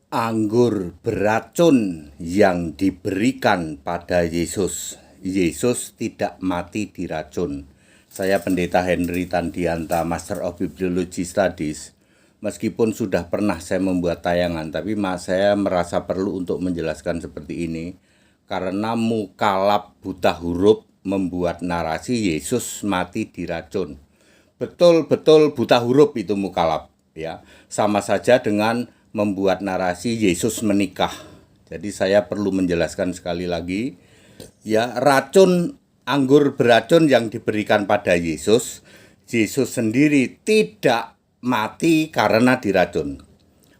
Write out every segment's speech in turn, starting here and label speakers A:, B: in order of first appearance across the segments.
A: Anggur beracun yang diberikan pada Yesus. Yesus tidak mati diracun. Saya Pendeta Henry Tandianta, Master of Bibliology Studies. Meskipun sudah pernah saya membuat tayangan, tapi saya merasa perlu untuk menjelaskan seperti ini. Karena mukalab buta huruf membuat narasi Yesus mati diracun. Betul-betul buta huruf itu mukalab, ya. Sama saja dengan membuat narasi Yesus menikah. Jadi saya perlu menjelaskan sekali lagi, ya, racun anggur beracun yang diberikan pada Yesus, Yesus sendiri tidak mati karena diracun.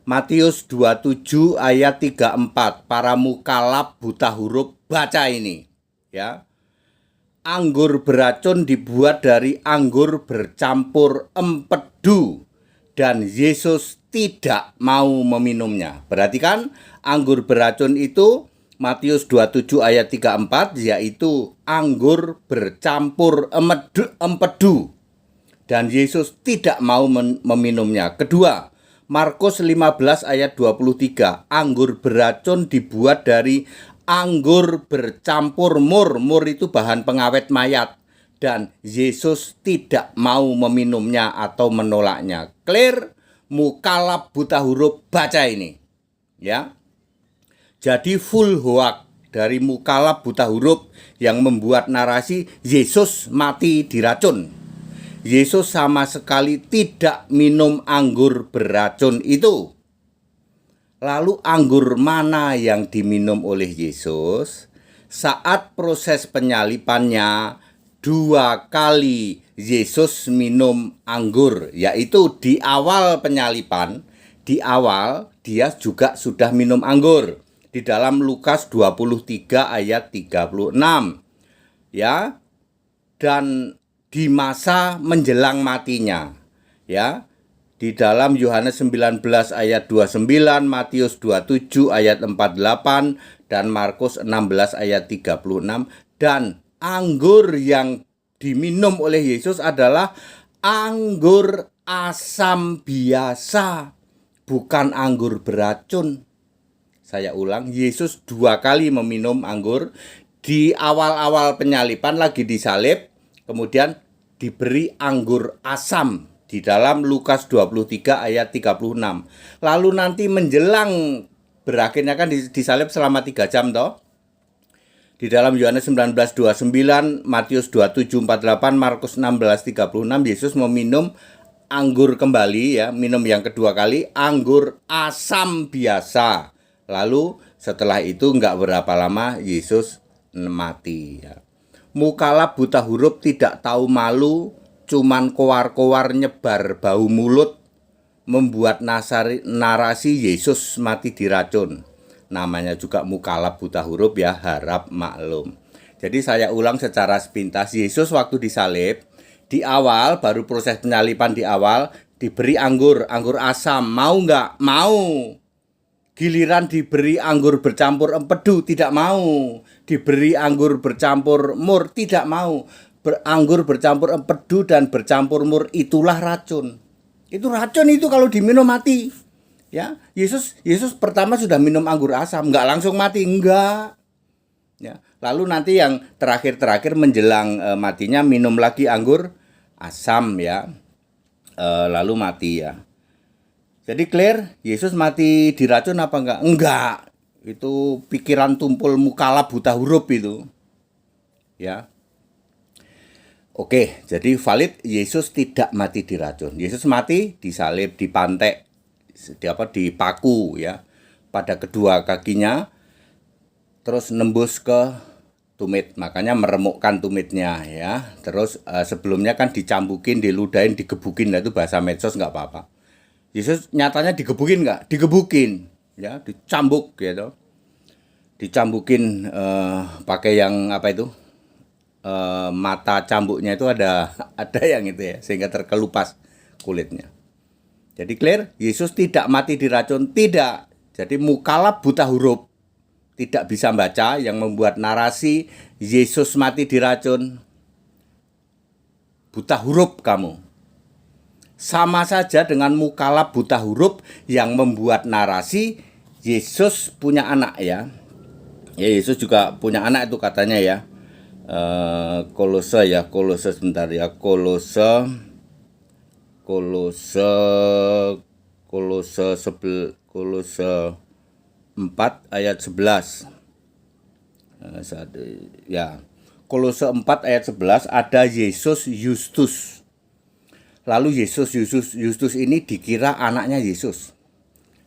A: Matius 27 ayat 34, para mukalab buta huruf baca ini, ya. Anggur beracun dibuat dari anggur bercampur empedu dan Yesus tidak mau meminumnya. Berarti kan anggur beracun itu Matius 27 ayat 34 yaitu anggur bercampur empedu dan Yesus tidak mau meminumnya. Kedua, Markus 15 ayat 23, anggur beracun dibuat dari anggur bercampur mur. Mur itu bahan pengawet mayat dan Yesus tidak mau meminumnya atau menolaknya. Clear? Mukalab buta huruf baca ini, ya. Jadi full hoak dari mukalab buta huruf yang membuat narasi Yesus mati diracun. Yesus sama sekali tidak minum anggur beracun itu. Lalu anggur mana yang diminum oleh Yesus? Saat proses penyalipannya, 2 kali Yesus minum anggur, yaitu di awal penyalipan, di awal dia juga sudah minum anggur di dalam Lukas 23 ayat 36, ya, dan di masa menjelang matinya, ya, di dalam Yohanes 19 ayat 29, Matius 27 ayat 48, dan Markus 16 ayat 36, dan anggur yang diminum oleh Yesus adalah anggur asam biasa, bukan anggur beracun. Saya ulang, Yesus 2 kali meminum anggur di awal-awal penyalipan lagi disalib, kemudian diberi anggur asam di dalam Lukas 23 ayat 36. Lalu nanti menjelang berakhirnya kan disalib selama 3 jam toh. Di dalam Yohanes 19:29, Matius 27:48, Markus 16:36, Yesus meminum anggur kembali, ya, minum yang kedua kali anggur asam biasa. Lalu setelah itu enggak berapa lama Yesus mati, ya. Mukalab buta huruf tidak tahu malu, cuman kowar-kowar nyebar bau mulut, membuat narasi Yesus mati diracun. Namanya juga mukalab buta huruf, ya, harap maklum. Jadi saya ulang secara sepintas, Yesus waktu disalib, di awal, baru proses penyalipan di awal, diberi anggur asam. Mau nggak? Mau. Giliran diberi anggur bercampur empedu, tidak mau. Diberi anggur bercampur mur, tidak mau. Anggur bercampur empedu dan bercampur mur itulah racun. Itu racun itu kalau diminum mati. Ya, Yesus pertama sudah minum anggur asam, nggak langsung mati, enggak. Ya, lalu nanti yang terakhir menjelang matinya minum lagi anggur asam, ya, lalu mati, ya. Jadi clear, Yesus mati diracun apa enggak? Enggak. Itu pikiran tumpul mukalab buta huruf itu, ya. Oke, jadi valid, Yesus tidak mati diracun. Yesus mati disalib, dipantek, dipaku, ya, pada kedua kakinya, terus nembus ke tumit, makanya meremukkan tumitnya, ya. Terus sebelumnya kan dicambukin, diludahin, digebukin, itu bahasa medsos nggak apa-apa. Yesus nyatanya digebukin nggak? Digebukin, ya, dicambuk, gitu. Dicambukin pakai yang apa itu? Mata cambuknya itu ada yang itu, ya, sehingga terkelupas kulitnya. Jadi clear, Yesus tidak mati diracun, tidak. Jadi mukalab buta huruf tidak bisa baca yang membuat narasi Yesus mati diracun. Buta huruf kamu. Sama saja dengan mukalab buta huruf yang membuat narasi Yesus punya anak ya. Ya, Yesus juga punya anak itu katanya ya. Kolose sebentar ya. Kolose Kolose 4 ayat 11. Ya. Kolose 4 ayat 11 ada Yesus Justus. Lalu Yesus Justus ini dikira anaknya Yesus.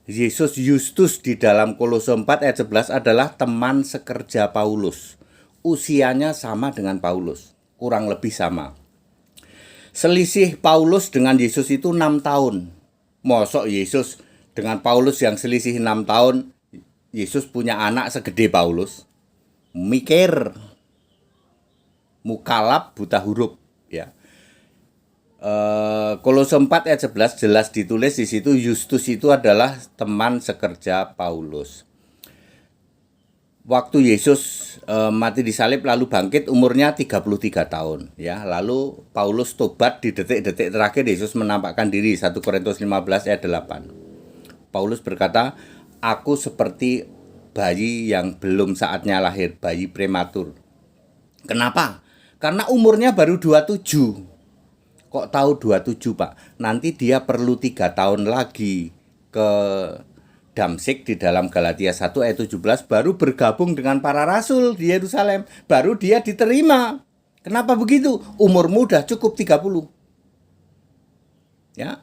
A: Yesus Justus di dalam Kolose 4 ayat 11 adalah teman sekerja Paulus. Usianya sama dengan Paulus, kurang lebih sama. Selisih Paulus dengan Yesus itu 6 tahun. Mosok Yesus dengan Paulus yang selisih 6 tahun, Yesus punya anak segede Paulus. Mikir, mukalab, buta huruf ya. Kolose 4 ayat 11 jelas ditulis di situ Justus itu adalah teman sekerja Paulus. Waktu Yesus mati disalib lalu bangkit umurnya 33 tahun ya. Lalu Paulus tobat di detik-detik terakhir Yesus menampakkan diri 1 Korintus 15 ayat 8. Paulus berkata, "Aku seperti bayi yang belum saatnya lahir, bayi prematur." Kenapa? Karena umurnya baru 27. Kok tahu 27 Pak? Nanti dia perlu 3 tahun lagi ke Damsyik di dalam Galatia 1 ayat 17 baru bergabung dengan para rasul di Yerusalem. Baru dia diterima. Kenapa begitu? Umur muda cukup 30. Ya.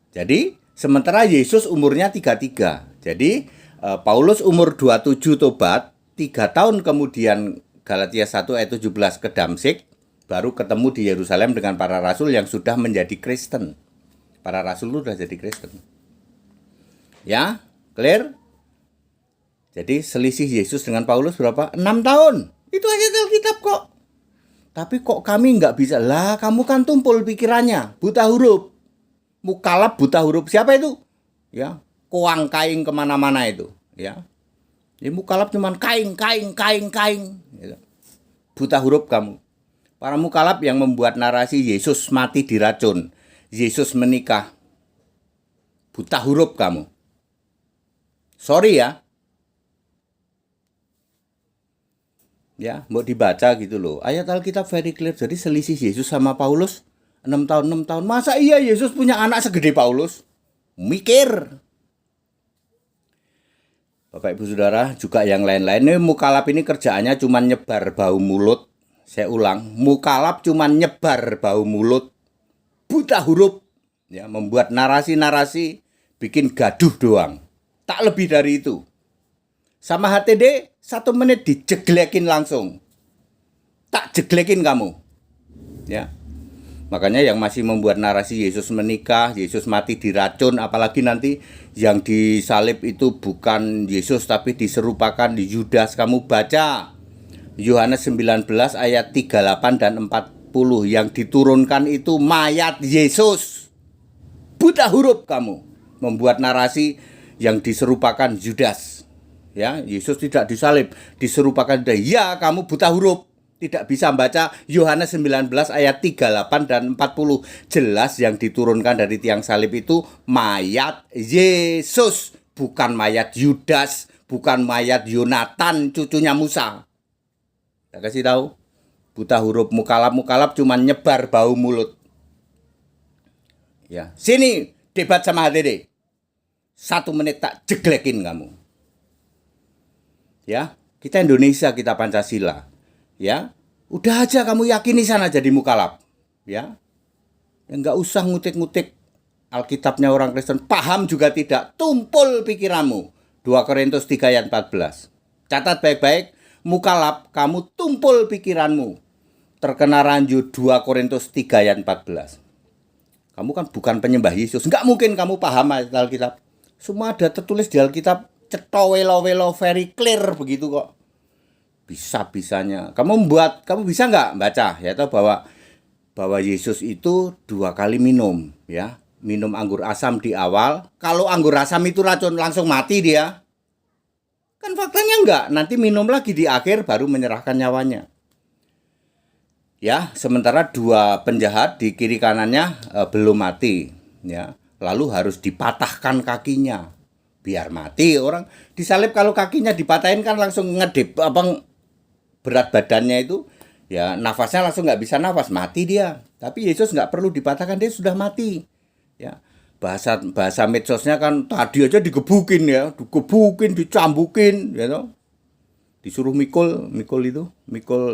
A: Jadi sementara Yesus umurnya 33. Jadi Paulus umur 27 tobat, 3 tahun kemudian Galatia 1 ayat 17 ke Damsyik. Baru ketemu di Yerusalem dengan para rasul yang sudah menjadi Kristen. Para rasul itu sudah jadi Kristen. Ya, clear? Jadi selisih Yesus dengan Paulus berapa? 6 tahun. Itu aja Alkitab kok. Tapi kok kami nggak bisa? Lah, kamu kan tumpul pikirannya. Buta huruf. Mukalab buta huruf. Siapa itu? Ya, koang kaing kemana-mana itu. Ya, ini mukalab cuman kaing. Gitu. Buta huruf kamu. Para mukalab yang membuat narasi Yesus mati diracun, Yesus menikah. Buta huruf kamu. Sorry ya. Ya, mau dibaca gitu loh. Ayat Alkitab very clear. Jadi selisih Yesus sama Paulus 6 tahun. Masa iya Yesus punya anak segede Paulus? Mikir. Bapak Ibu Saudara, juga yang lain-lain. Ini mukalab ini kerjaannya cuma nyebar bau mulut. Saya ulang, mukalab cuman nyebar bau mulut, buta huruf, ya, membuat narasi-narasi, bikin gaduh doang. Tak lebih dari itu. Sama HTD, 1 menit dijeglekin langsung. Tak jeglekin kamu. Ya. Makanya yang masih membuat narasi Yesus menikah, Yesus mati diracun, apalagi nanti yang disalib itu bukan Yesus tapi diserupakan di Yudas. Kamu baca Yohanes 19 ayat 38 dan 40 yang diturunkan itu mayat Yesus. Buta huruf kamu membuat narasi yang diserupakan Yudas. Ya, Yesus tidak disalib, diserupakan Yudas. Ya, kamu buta huruf. Tidak bisa baca Yohanes 19 ayat 38 dan 40. Jelas yang diturunkan dari tiang salib itu mayat Yesus, bukan mayat Yudas, bukan mayat Yonatan cucunya Musa. Saya kasih tahu, buta huruf mukalab cuman nyebar bau mulut. Ya, sini debat sama HTD. 1 menit tak jeglekin kamu. Ya, kita Indonesia, kita Pancasila. Ya, udah aja kamu yakini sana jadi mukalab. Ya, nggak usah ngutik-ngutik Alkitabnya orang Kristen. Paham juga tidak, tumpul pikiranmu. 2 Korintus 3 ayat 14. Catat baik-baik. Mukalab, kamu tumpul pikiranmu. Terkena ranjau 2 Korintus 3 ayat 14. Kamu kan bukan penyembah Yesus. Nggak mungkin kamu paham Alkitab. Semua ada tertulis di Alkitab. Cetowelo-welo very clear begitu kok. Bisa-bisanya. Kamu bisa nggak baca ya tahu bahwa Yesus itu 2 kali minum ya. Minum anggur asam di awal. Kalau anggur asam itu racun langsung mati dia. Kan faktanya enggak, nanti minum lagi di akhir baru menyerahkan nyawanya. Ya, sementara 2 penjahat di kiri kanannya belum mati, ya. Lalu harus dipatahkan kakinya. biar mati. Orang disalib kalau kakinya dipatahin kan langsung ngedip berat badannya itu, ya nafasnya langsung nggak bisa nafas, mati dia. Tapi Yesus nggak perlu dipatahkan, dia sudah mati. Ya, bahasa medsosnya kan tadi aja digebukin ya, digebukin, dicambukin, ya toh. Disuruh mikul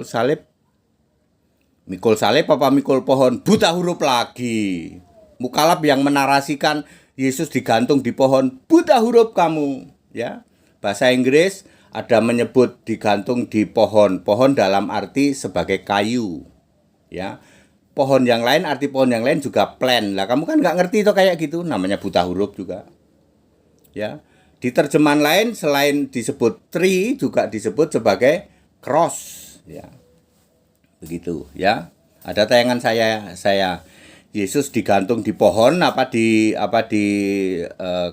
A: salib. Mikul salib apa mikul pohon? Buta huruf lagi. Mukalab yang menarasikan Yesus digantung di pohon, buta huruf kamu, ya. Bahasa Inggris ada menyebut digantung di pohon. Pohon dalam arti sebagai kayu, ya. Pohon yang lain, arti pohon yang lain juga plant. Lah kamu kan nggak ngerti itu kayak gitu, namanya buta huruf juga. Ya. Di terjemahan lain selain disebut tree juga disebut sebagai cross, ya. Begitu, ya. Ada tayangan saya Yesus digantung di pohon apa di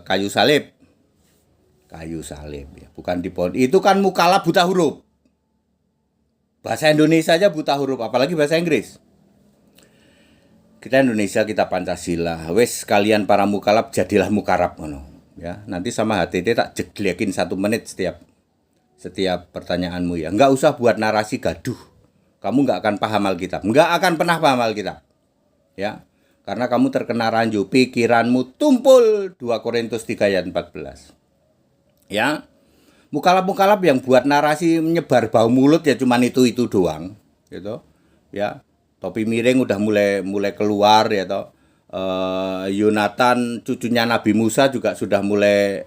A: kayu salib. Kayu salib ya, bukan di pohon. Itu kan mukalab buta huruf. Bahasa Indonesia aja buta huruf, apalagi bahasa Inggris. Kita Indonesia, kita Pancasila. Wes kalian para mukalab jadilah mukarab ngono. Ya, nanti sama HTD tak jeglekin 1 menit setiap pertanyaanmu ya. Enggak usah buat narasi gaduh. Kamu enggak akan paham Alkitab. Enggak akan pernah paham Alkitab. Ya. Karena kamu terkena ranjau, pikiranmu tumpul. 2 Korintus 3 ayat 14. Ya. Mukalab-mukalab yang buat narasi menyebar bau mulut ya cuman itu doang, gitu. Ya. Topi miring udah mulai keluar ya toh. Yonatan cucunya Nabi Musa juga sudah mulai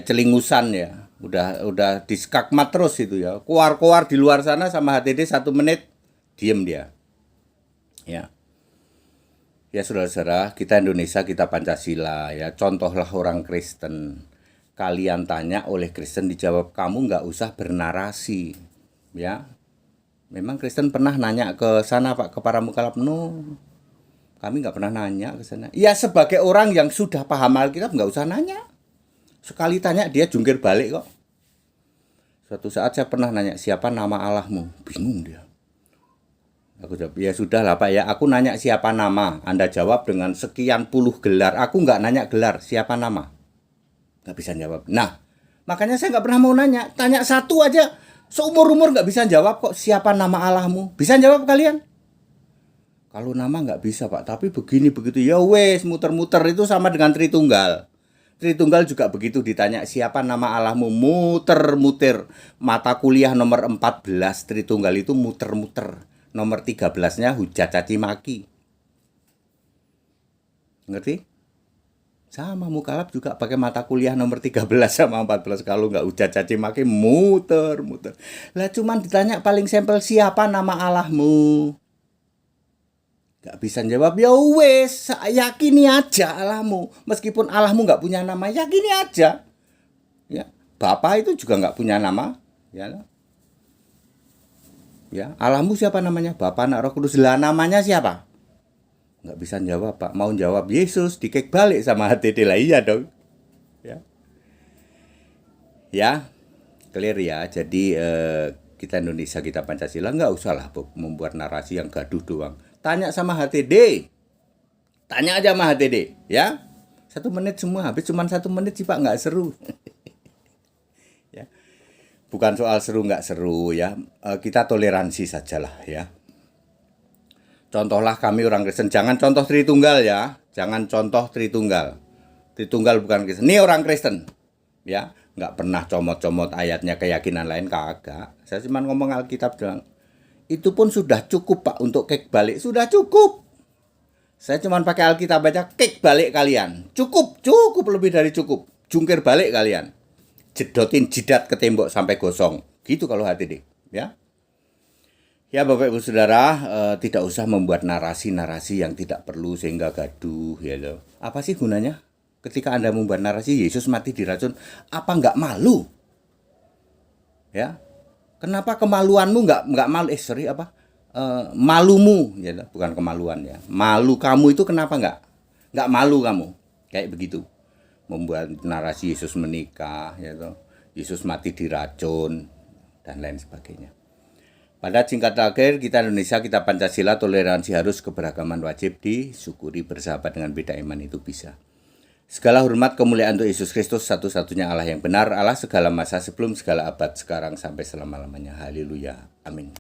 A: celingusan ya. Udah diskakmat terus itu ya. Keluar di luar sana sama HTD 1 menit diem dia. Ya. Ya saudara-saudara, kita Indonesia, kita Pancasila ya. Contohlah orang Kristen. Kalian tanya oleh Kristen dijawab, kamu nggak usah bernarasi. Ya. Memang Kristen pernah nanya ke sana Pak, ke para mukalab? No. Kami nggak pernah nanya ke sana. Ya sebagai orang yang sudah paham Alkitab nggak usah nanya. Sekali tanya dia jungkir balik kok. Suatu saat saya pernah nanya, siapa nama Allahmu? Bingung dia. Aku jawab, ya sudah lah Pak ya, aku nanya siapa nama. Anda jawab dengan sekian puluh gelar. Aku nggak nanya gelar, siapa nama. Nggak bisa jawab. Nah, makanya saya nggak pernah mau nanya. Tanya satu aja, seumur-umur nggak bisa jawab kok, siapa nama Allahmu. Bisa jawab kalian? Kalau nama nggak bisa Pak, tapi begini begitu. Ya wes, muter-muter itu sama dengan Tritunggal. Tritunggal juga begitu, ditanya siapa nama Allahmu, muter-muter. Mata kuliah nomor 14 Tritunggal itu muter-muter. Nomor 13-nya hujat caci maki. Ngerti? Sama mukalab juga pakai mata kuliah nomor 13 sama 14. Kalau nggak hujat caci maki, muter-muter. Lah cuman ditanya paling simpel, siapa nama Allahmu? Gak bisa jawab, ya wes, yakini aja Allahmu. Meskipun Allahmu gak punya nama, yakini aja. Ya, Bapak itu juga gak punya nama. Ya, Allahmu siapa namanya? Bapa, Anak, Roh Kudus. Lah namanya siapa? Gak bisa jawab Pak. Mau jawab Yesus, dikek balik sama HTD lah. Iya dong. Ya, clear ya. Jadi kita Indonesia, kita Pancasila, gak usah lah membuat narasi yang gaduh doang. Tanya sama HTD. Tanya aja sama HTD, ya. 1 menit semua, habis cuma 1 menit sih Pak, nggak seru. Ya. Bukan soal seru nggak seru ya. Kita toleransi sajalah ya. Contohlah kami orang Kristen, jangan contoh Tritunggal ya. Jangan contoh Tritunggal. Tritunggal bukan Kristen. Ini orang Kristen. Ya, nggak pernah comot-comot ayatnya keyakinan lain, kagak. Saya cuma ngomong Alkitab doang. Itu pun sudah cukup Pak untuk kek balik, sudah cukup. Saya cuma pakai Alkitab baca, kek balik kalian. Cukup lebih dari cukup. Jungkir balik kalian. Jedotin jidat ke tembok sampai gosong. Gitu kalau HTD, ya. Ya Bapak Ibu Saudara, tidak usah membuat narasi-narasi yang tidak perlu sehingga gaduh ya loh. Apa sih gunanya? Ketika Anda membuat narasi Yesus mati diracun, apa enggak malu? Ya. Kenapa kemaluanmu nggak malu? Malumu, ya, bukan kemaluan ya. Malu kamu itu kenapa nggak malu kamu? Kayak begitu. Membuat narasi Yesus menikah, ya toh. Yesus mati diracun dan lain sebagainya. Pada singkat akhir, kita Indonesia, kita Pancasila, toleransi harus, keberagaman wajib, disyukuri, bersahabat dengan beda iman itu bisa. Segala hormat kemuliaan untuk Yesus Kristus, satu-satunya Allah yang benar, Allah segala masa, sebelum segala abad, sekarang sampai selama-lamanya. Haleluya. Amin.